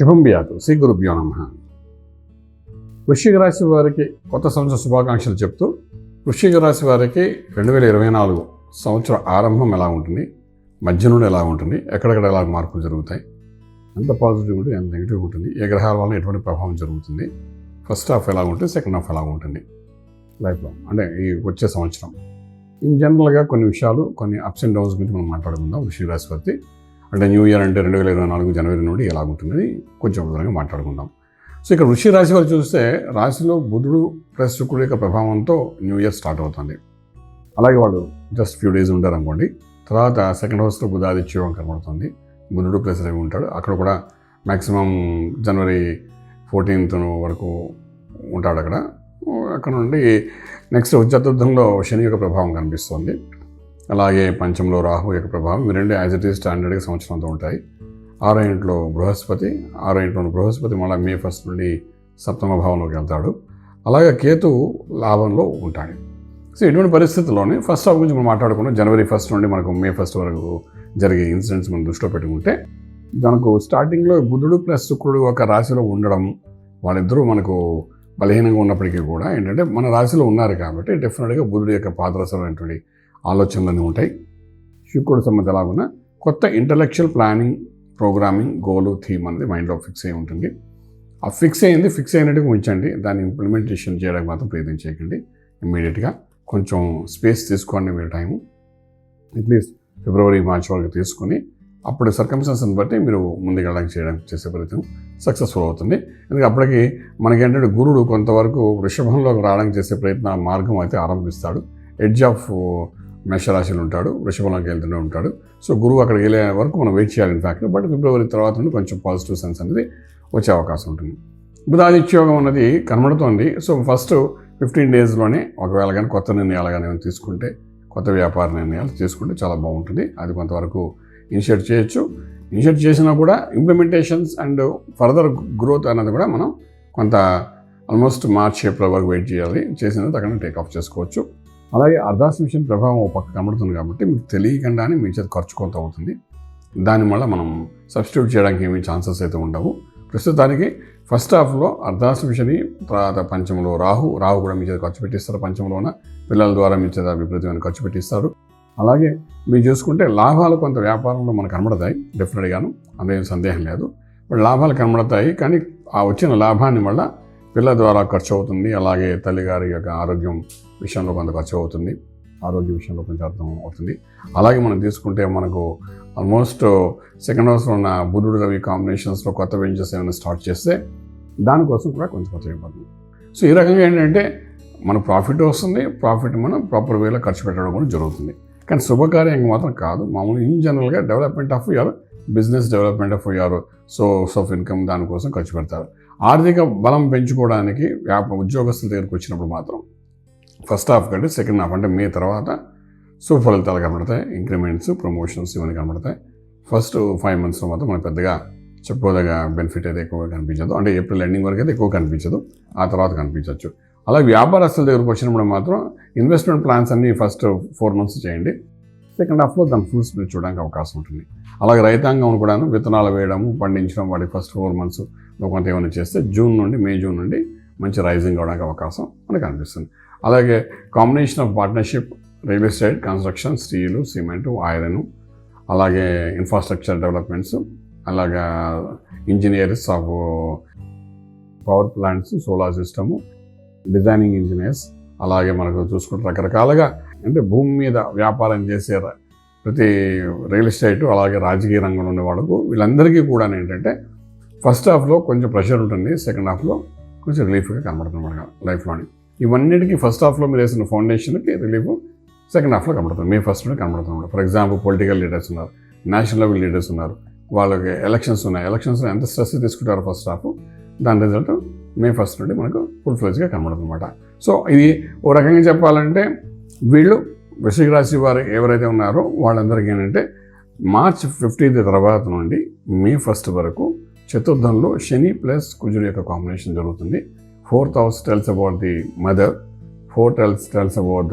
శుభం బియాతు శ్రీ గురుభ్యో నమః. వృశ్చిక రాశి వారికి కొత్త సంవత్సర శుభాకాంక్షలు చెప్తూ వృశ్చిక రాశి వారికి 2024 సంవత్సరం ఆరంభం ఎలా ఉంటుంది, మధ్య నుండి ఎలా ఉంటుంది, ఎక్కడెక్కడ ఎలా మార్పులు జరుగుతాయి, ఎంత పాజిటివ్ ఉంటుంది, ఎంత నెగిటివ్ ఉంటుంది, ఏ గ్రహాల వల్ల ఎటువంటి ప్రభావం జరుగుతుంది, ఫస్ట్ హాఫ్ ఎలా ఉంటుంది, సెకండ్ హాఫ్ ఎలా ఉంటుంది లైఫ్లో, అంటే ఈ వచ్చే సంవత్సరం ఇన్ జనరల్గా కొన్ని విషయాలు, కొన్ని అప్స్ అండ్ డౌన్స్ గురించి మనం మాట్లాడుకుందాం. వృశ్చిక రాశి వారికి అంటే న్యూ ఇయర్ అంటే 2024 జనవరి నుండి ఎలాగుంటుందని కొంచెం వివరంగా మాట్లాడుకుందాం. సో ఇక్కడ వృశ్చిక రాశి వారు చూస్తే రాశిలో బుధుడు ప్లస్ శుక్రుడు యొక్క ప్రభావంతో న్యూ ఇయర్ స్టార్ట్ అవుతుంది. అలాగే వాళ్ళు జస్ట్ ఫ్యూ డేస్ ఉంటారు అనుకోండి. తర్వాత సెకండ్ హౌస్లో బుధాదిత్య యోగం కనబడుతుంది. బుధుడు ప్లస్ రవి ఉంటాడు. అక్కడ కూడా మ్యాక్సిమం జనవరి 14th వరకు ఉంటాడు. అక్కడ నుండి నెక్స్ట్ చతుర్థంలో శని యొక్క ప్రభావం కనిపిస్తుంది. అలాగే పంచంలో రాహు యొక్క ప్రభావం. ఇవి రెండు యాజ్ ఇట్ ఈజ్ స్టాండర్డ్గా సంవత్సరం అంతా ఉంటాయి. 6వ ఇంట్లో బృహస్పతి, 6వ ఇంట్లో బృహస్పతి మళ్ళీ May 1st నుండి సప్తమ భావంలోకి వెళ్తాడు. అలాగే కేతు లాభంలో ఉంటాడు. సో ఇటువంటి పరిస్థితుల్లోనే ఫస్ట్ హాఫ్ గురించి మనం మాట్లాడుకున్నాం. జనవరి 1st నుండి మనకు May 1st వరకు జరిగే ఇన్సిడెంట్స్ మనం దృష్టిలో పెట్టుకుంటే మనకు స్టార్టింగ్లో బుధుడు ప్లస్ శుక్రుడు ఒక రాశిలో ఉండడం, వాళ్ళిద్దరూ మనకు బలహీనంగా ఉన్నప్పటికీ కూడా ఏంటంటే మన రాశిలో ఉన్నారు కాబట్టి డెఫినెట్గా బుధుడు యొక్క పాదరసమైనటువంటి ఆలోచనలన్నీ ఉంటాయి. శుక్రుడు సంబంధం ఎలాగున్నా కొత్త ఇంటలెక్చువల్ ప్లానింగ్, ప్రోగ్రామింగ్, గోలు, థీమ్ అనేది మైండ్లో ఫిక్స్ అయి ఉంటుంది. ఆ ఫిక్స్ అయినట్టుగా ఉంచండి. దాన్ని ఇంప్లిమెంటేషన్ చేయడానికి మాత్రం ప్రయత్నం చేయకండి. ఇమ్మీడియట్గా కొంచెం స్పేస్ తీసుకోండి. మీరు టైము అట్లీస్ట్ ఫిబ్రవరి, మార్చ్ వరకు తీసుకొని అప్పుడు సర్కమ్స్టెన్స్ని బట్టి మీరు ముందుకెళ్ళడానికి చేసే ప్రయత్నం సక్సెస్ఫుల్ అవుతుంది. ఎందుకంటే అప్పటికి మనకేంటంటే గురుడు కొంతవరకు వృషభంలోకి రావడానికి చేసే ప్రయత్న మార్గం అయితే ఆరంభిస్తాడు. ఎడ్జ్ ఆఫ్ మేషరాశిలో ఉంటాడు, వృషభంలోకి వెళ్తూనే ఉంటాడు. సో గురువు అక్కడికి వెళ్ళే వరకు మనం వెయిట్ చేయాలి ఇన్ఫ్యాక్ట్. బట్ ఫిబ్రవరి తర్వాత నుండి కొంచెం పాజిటివ్ సెన్స్ అనేది వచ్చే అవకాశం ఉంటుంది. బుధాదిత్య యోగం అనేది కనబడుతోంది. సో ఫస్ట్ 15 daysలోనే ఒకవేళ కానీ కొత్త నిర్ణయాలు కానీ తీసుకుంటే, కొత్త వ్యాపార నిర్ణయాలు తీసుకుంటే చాలా బాగుంటుంది. అది కొంతవరకు ఇనిషియేట్ చేయొచ్చు. ఇనిషియేట్ చేసినా కూడా ఇంప్లిమెంటేషన్స్ అండ్ ఫర్దర్ గ్రోత్ అనేది కూడా మనం కొంత ఆల్మోస్ట్ మార్చ్, ఏప్రిల్ వరకు వెయిట్ చేయాలి. చేసినది అక్కడ టేక్ ఆఫ్ చేసుకోవచ్చు. అలాగే అర్ధాశ్లేషణ ప్రభావం ఒక పక్క కనబడుతుంది కాబట్టి మీకు తెలియకుండానే మీ చేతి ఖర్చు కొంత అవుతుంది. దానివల్ల మనం సబ్స్టిట్యూట్ చేయడానికి ఏమీ ఛాన్సెస్ అయితే ఉండవు. ప్రస్తుతానికి ఫస్ట్ హాఫ్లో అర్ధాశ్లేషణి, తర్వాత పంచంలో రాహు కూడా మీ చేతి ఖర్చు పెట్టిస్తారు. పంచంలోన పిల్లల ద్వారా మీ చేత విపరీతమైన ఖర్చు పెట్టిస్తారు. అలాగే మీరు చూసుకుంటే లాభాలు కొంత వ్యాపారంలో మనకు కనబడతాయి డెఫినెట్గాను, అందులో సందేహం లేదు. బట్ లాభాలు కనబడతాయి, కానీ ఆ వచ్చిన లాభాన్ని వల్ల పిల్లల ద్వారా ఖర్చు అవుతుంది. అలాగే తల్లిగారి యొక్క ఆరోగ్యం విషయంలో కొంత ఖర్చు అవుతుంది. ఆరోగ్య విషయంలో కొంచెం అర్థం అవుతుంది. అలాగే మనం తీసుకుంటే మనకు ఆల్మోస్ట్ సెకండ్ హౌస్లో ఉన్న బుధుడు రవి కాంబినేషన్స్లో కొత్త వెంచర్స్ ఏమైనా స్టార్ట్ చేస్తే దానికోసం కూడా కొంచెం కొత్త ఇవ్వదు. సో ఈ రకంగా ఏంటంటే మన ప్రాఫిట్ వస్తుంది. ప్రాఫిట్ మనం ప్రాపర్ వేలో ఖర్చు పెట్టడం కూడా జరుగుతుంది. కానీ శుభకార్యంగా మాత్రం కాదు. మామూలు ఇన్ జనరల్గా development of your business, development of your source of income దానికోసం ఖర్చు పెడతారు. ఆర్థిక బలం పెంచుకోవడానికి ఉద్యోగస్తుల దగ్గరికి వచ్చినప్పుడు మాత్రం ఫస్ట్ హాఫ్ కంటే సెకండ్ హాఫ్ అంటే May తర్వాత శుభ ఫలితాలు కనబడతాయి. ఇంక్రిమెంట్స్, ప్రమోషన్స్ ఇవన్నీ కనబడతాయి. ఫస్ట్ 5 monthsలో మాత్రం మనకు పెద్దగా చెప్పుకోదగ్గ బెనిఫిట్ అయితే ఎక్కువగా కనిపించదు. అంటే ఏప్రిల్ ఎండింగ్ వరకు అయితే ఎక్కువ కనిపించదు, ఆ తర్వాత కనిపించవచ్చు. అలాగే వ్యాపారస్తుల దగ్గరకు వచ్చినప్పుడు మాత్రం ఇన్వెస్ట్మెంట్ ప్లాన్స్ అన్నీ ఫస్ట్ 4 months చేయండి. సెకండ్ హాఫ్లో దాని ఫుల్ స్ప్లిట్ చూడడానికి అవకాశం ఉంటుంది. అలాగే రైతాంగం కూడా విత్తనాలు వేయడము, పండించడం, వాటి ఫస్ట్ 4 monthsలో కొంత ఏమైనా చేస్తే May, June నుండి మంచి రైజింగ్ అవడానికి అవకాశం మనకు అనిపిస్తుంది. అలాగే combination of partnership, real estate, construction, steel, cement, iron, అలాగే ఇన్ఫ్రాస్ట్రక్చర్ డెవలప్మెంట్స్, అలాగే engineers of power plants, solar system, designing engineers, అలాగే మనకు చూసుకుంటే రకరకాలుగా అంటే భూమి మీద వ్యాపారం చేసే ప్రతి రియల్ ఎస్టేట్, అలాగే రాజకీయ రంగంలో ఉండే వాళ్ళకు వీళ్ళందరికీ కూడా ఏంటంటే ఫస్ట్ హాఫ్లో కొంచెం ప్రెషర్ ఉంటుంది. సెకండ్ హాఫ్లో కొంచెం రిలీఫ్గా కనబడుతుంది మన లైఫ్లోని. ఇవన్నిటికీ ఫస్ట్ హాఫ్లో మీరు వేసిన ఫౌండేషన్కి రిలీఫ్ సెకండ్ హాఫ్లో కనబడుతుంది. May 1st నుండి కనబడుతుంది. ఫర్ ఎగ్జాంపుల్ పొలిటికల్ లీడర్స్ ఉన్నారు, నేషనల్ లెవెల్ లీడర్స్ ఉన్నారు, వాళ్ళకి ఎలక్షన్స్ ఉన్నాయి. ఎలక్షన్స్లో ఎంత స్ట్రెస్ తీసుకుంటారో ఫస్ట్ హాఫ్, దాని రిజల్ట్ May 1st నుండి మనకు ఫుల్ ఫ్లెజ్గా కనబడుతుంది అనమాట. సో ఇది ఓ రకంగా చెప్పాలంటే వీళ్ళు వృశ్చిక రాశి వారు ఎవరైతే ఉన్నారో వాళ్ళందరికీ ఏంటంటే మార్చ్ 15th తర్వాత నుండి May 1st వరకు చతుర్థంలో శని ప్లస్ కుజుడు యొక్క కాంబినేషన్ జరుగుతుంది. 4th house tells about the mother, 4th tells about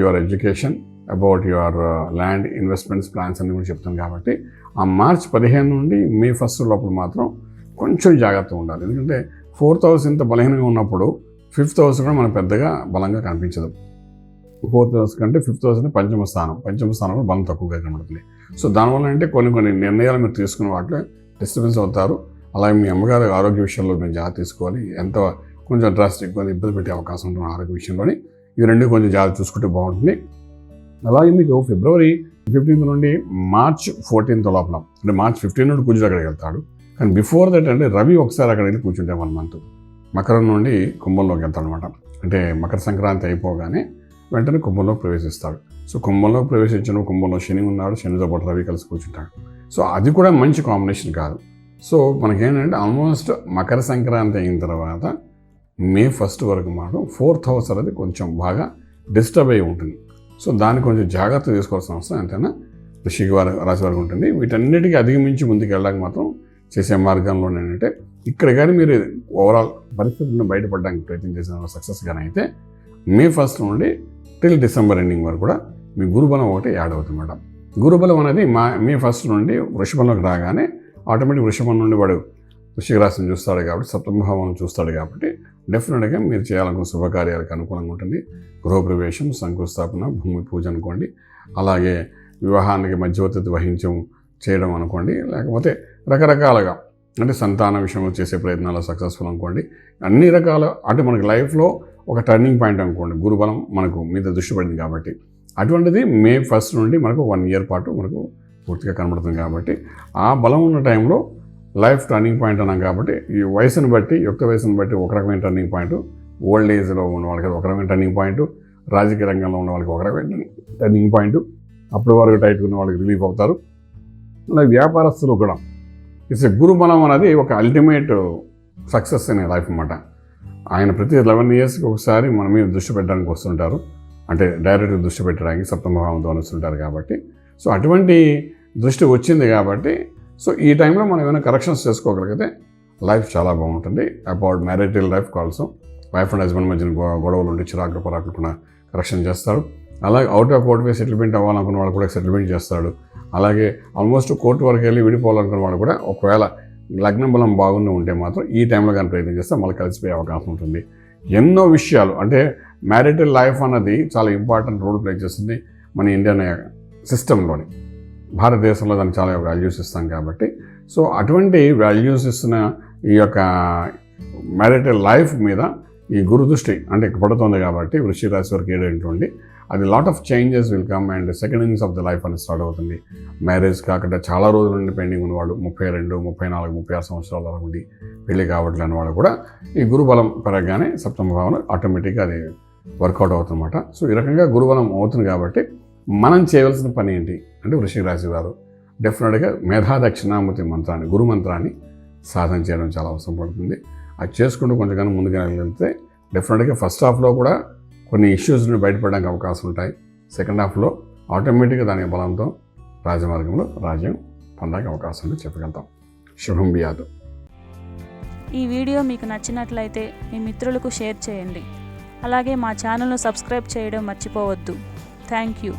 your education, about your land investments plans అని కూడా చెప్తాను. కాబట్టి ఆ మార్చ్ 15 నుండి May 1st లోపల మాత్రం కొంచెం జాగ్రత్తగా ఉండాలి. ఎందుకంటే 4th హౌస్ ఇంత బలహీనంగా ఉన్నప్పుడు 5th హౌస్ కూడా మనకు పెద్దగా బలంగా కనిపించదు. 4th హౌస్ కంటే 5th హౌస్ పంచమ స్థానంలో బలం తక్కువగా కనబడుతుంది. సో దానివల్ల అంటే కొన్ని నిర్ణయాలు మీరు తీసుకున్న వాటిలో డిస్టర్బెన్స్ అవుతారు. అలాగే మీ అమ్మగారి ఆరోగ్య విషయంలో మీరు జాగ్రత్త తీసుకోవాలి. కొంచెం డ్రాస్టిక్గా ఇబ్బంది పెట్టే అవకాశం ఉంటుంది ఆరోగ్య విషయంలోని. ఇవి రెండు కొంచెం జాగ్రత్త చూసుకుంటే బాగుంటుంది. అలాగే మీకు ఫిబ్రవరి 15th నుండి మార్చ్ 14th లోపల, అంటే మార్చ్ 15 నుండి కుజుడు అక్కడికి వెళ్తాడు. కానీ బిఫోర్ దట్ అంటే రవి ఒకసారి అక్కడ వెళ్ళి కూర్చుంటే 1 month మకరం నుండి కుంభంలోకి వెళ్తాడు అనమాట. అంటే మకర సంక్రాంతి అయిపోగానే వెంటనే కుంభంలోకి ప్రవేశిస్తాడు. సో కుంభంలోకి ప్రవేశించిన కుంభంలో శని ఉన్నాడు, శనితో పాటు రవి కలిసి కూర్చుంటాడు. సో అది కూడా మంచి కాంబినేషన్ కాదు. సో మనకేంటంటే ఆల్మోస్ట్ మకర సంక్రాంతి అయిన తర్వాత మే 1st వరకు మాత్రం 4th హౌస్ అనేది కొంచెం బాగా డిస్టర్బ్ అయి ఉంటుంది. సో దాన్ని కొంచెం జాగ్రత్త తీసుకోవాల్సిన అవసరం ఎంతైనా వృశ్చిక రాశి వారికి ఉంటుంది. వీటన్నిటికీ అధిగమించి ముందుకు వెళ్ళడానికి మాత్రం చేసే మార్గంలో ఏంటంటే ఇక్కడ కానీ మీరు ఓవరాల్ పరిస్థితులను బయటపడడానికి ప్రయత్నం చేసిన సక్సెస్ కానీ అయితే మే 1st నుండి టిల్ డిసెంబర్ ఎండింగ్ వరకు కూడా మీ గురుబలం ఒకటి యాడ్ అవుతుంది మేడం. గురుబలం అనేది మే 1st నుండి వృషభంలోకి రాగానే ఆటోమేటిక్ వృషభం నుండి వాడు వృశ్చిక రాశిని చూస్తాడు కాబట్టి, సప్తమ భావం చూస్తాడు కాబట్టి డెఫినెట్గా మీరు చేయాలనుకున్న శుభకార్యాలకు అనుకూలంగా ఉంటుంది. గృహప్రవేశం, శంకుస్థాపన, భూమి పూజ అనుకోండి, అలాగే వివాహానికి మధ్యవర్తి చేయడం అనుకోండి, లేకపోతే రకరకాలుగా అంటే సంతాన విషయంలో చేసే ప్రయత్నాలు సక్సెస్ఫుల్ అనుకోండి. అన్ని రకాల అంటే మనకి లైఫ్లో ఒక టర్నింగ్ పాయింట్ అనుకోండి. గురుబలం మనకు మీద దృష్టి పడింది కాబట్టి అటువంటిది మే 1st నుండి మనకు 1 year పాటు మనకు పూర్తిగా కనబడుతుంది. కాబట్టి ఆ బలం ఉన్న టైంలో లైఫ్ టర్నింగ్ పాయింట్ అన్నాం కాబట్టి ఈ వయసును బట్టి, యుక్త వయసును బట్టి ఒక రకమైన టర్నింగ్ పాయింట్, ఓల్డ్ ఏజ్లో ఉన్న వాళ్ళకి ఒక రకమైన టర్నింగ్ పాయింట్, రాజకీయ రంగంలో ఉన్న వాళ్ళకి ఒక రకమైన టర్నింగ్ పాయింట్, అప్పటి వరకు టైట్గా ఉన్న వాళ్ళకి రిలీఫ్ అవుతారు. అలాగే వ్యాపారస్తులు కూడా గురుబలం అనేది ఒక అల్టిమేట్ సక్సెస్ అనే లైఫ్ అన్నమాట. ఆయన ప్రతి 11 yearsకి ఒకసారి మన మీద దృష్టి పెట్టడానికి వస్తుంటారు. అంటే డైరెక్ట్గా దృష్టి పెట్టడానికి సప్తమ భావంతో వస్తుంటారు కాబట్టి సో అటువంటి దృష్టి వచ్చింది కాబట్టి సో ఈ టైంలో మనం ఏమైనా కరెక్షన్స్ చేసుకోగలిగితే లైఫ్ చాలా బాగుంటుంది. About marital life also wife and husband మధ్యన గొడవలు ఉండి చిరాకులు పరాకులు కూడా కరెక్షన్ చేస్తాడు. అలాగే out of court way settlement అవ్వాలనుకున్న వాళ్ళు కూడా సెటిల్మెంట్ చేస్తాడు. అలాగే ఆల్మోస్ట్ కోర్టు వరకు వెళ్ళి విడిపోవాలనుకున్న వాళ్ళు కూడా ఒకవేళ లగ్నం బలం బాగుండి ఉంటే మాత్రం ఈ టైంలో కానీ ప్రయత్నం చేస్తే మళ్ళీ కలిసిపోయే అవకాశం ఉంటుంది. ఎన్నో విషయాలు అంటే మ్యారిటల్ లైఫ్ అన్నది చాలా ఇంపార్టెంట్ రోల్ ప్లే చేస్తుంది మన ఇండియన్ సిస్టంలోని. భారతదేశంలో దానికి చాలా వాల్యూస్ ఇస్తాం కాబట్టి సో అటువంటి వాల్యూస్ ఇస్తున్న ఈ యొక్క మ్యారిటల్ లైఫ్ మీద ఈ గురు దృష్టి అంటే పడుతుంది కాబట్టి వృశ్చిక రాశి వరకు ఏడేంటి అది lot of changes will come and second innings of the life అనేది స్టార్ట్ అవుతుంది. మ్యారేజ్ కాకుండా చాలా రోజుల నుండి పెండింగ్ ఉన్నవాడు 32, 34, 36 సంవత్సరాల వరకు ఉండి పెళ్లి కావట్లేని వాడు కూడా ఈ గురుబలం పెరగగానే సప్తమ భావన ఆటోమేటిక్గా అది వర్కౌట్ అవుతుందన్నమాట. సో ఈ రకంగా గురుబలం అవుతుంది కాబట్టి మనం చేయవలసిన పని ఏంటి అంటే వృశ్చిక రాశి వారు డెఫినెట్గా మేధా దక్షిణామూర్తి మంత్రాన్ని, గురు మంత్రాన్ని సాధన చేయడం చాలా అవసరం పడుతుంది. అది చేసుకుంటూ కొంచెం ముందుగా వెళ్తే డెఫినెట్గా ఫస్ట్ హాఫ్లో కూడా కొన్ని ఇష్యూస్ నుండి బయటపడడానికి అవకాశం ఉంటాయి. సెకండ్ హాఫ్లో ఆటోమేటిక్గా దాని బలంతో రాజమార్గంలో రాజ్యం పొందడానికి అవకాశం ఉంది చెప్పగలుగుతాం. శుభం బియాదు. ఈ వీడియో మీకు నచ్చినట్లయితే మీ మిత్రులకు షేర్ చేయండి. అలాగే మా ఛానల్ను సబ్స్క్రైబ్ చేయడం మర్చిపోవద్దు. Thank you.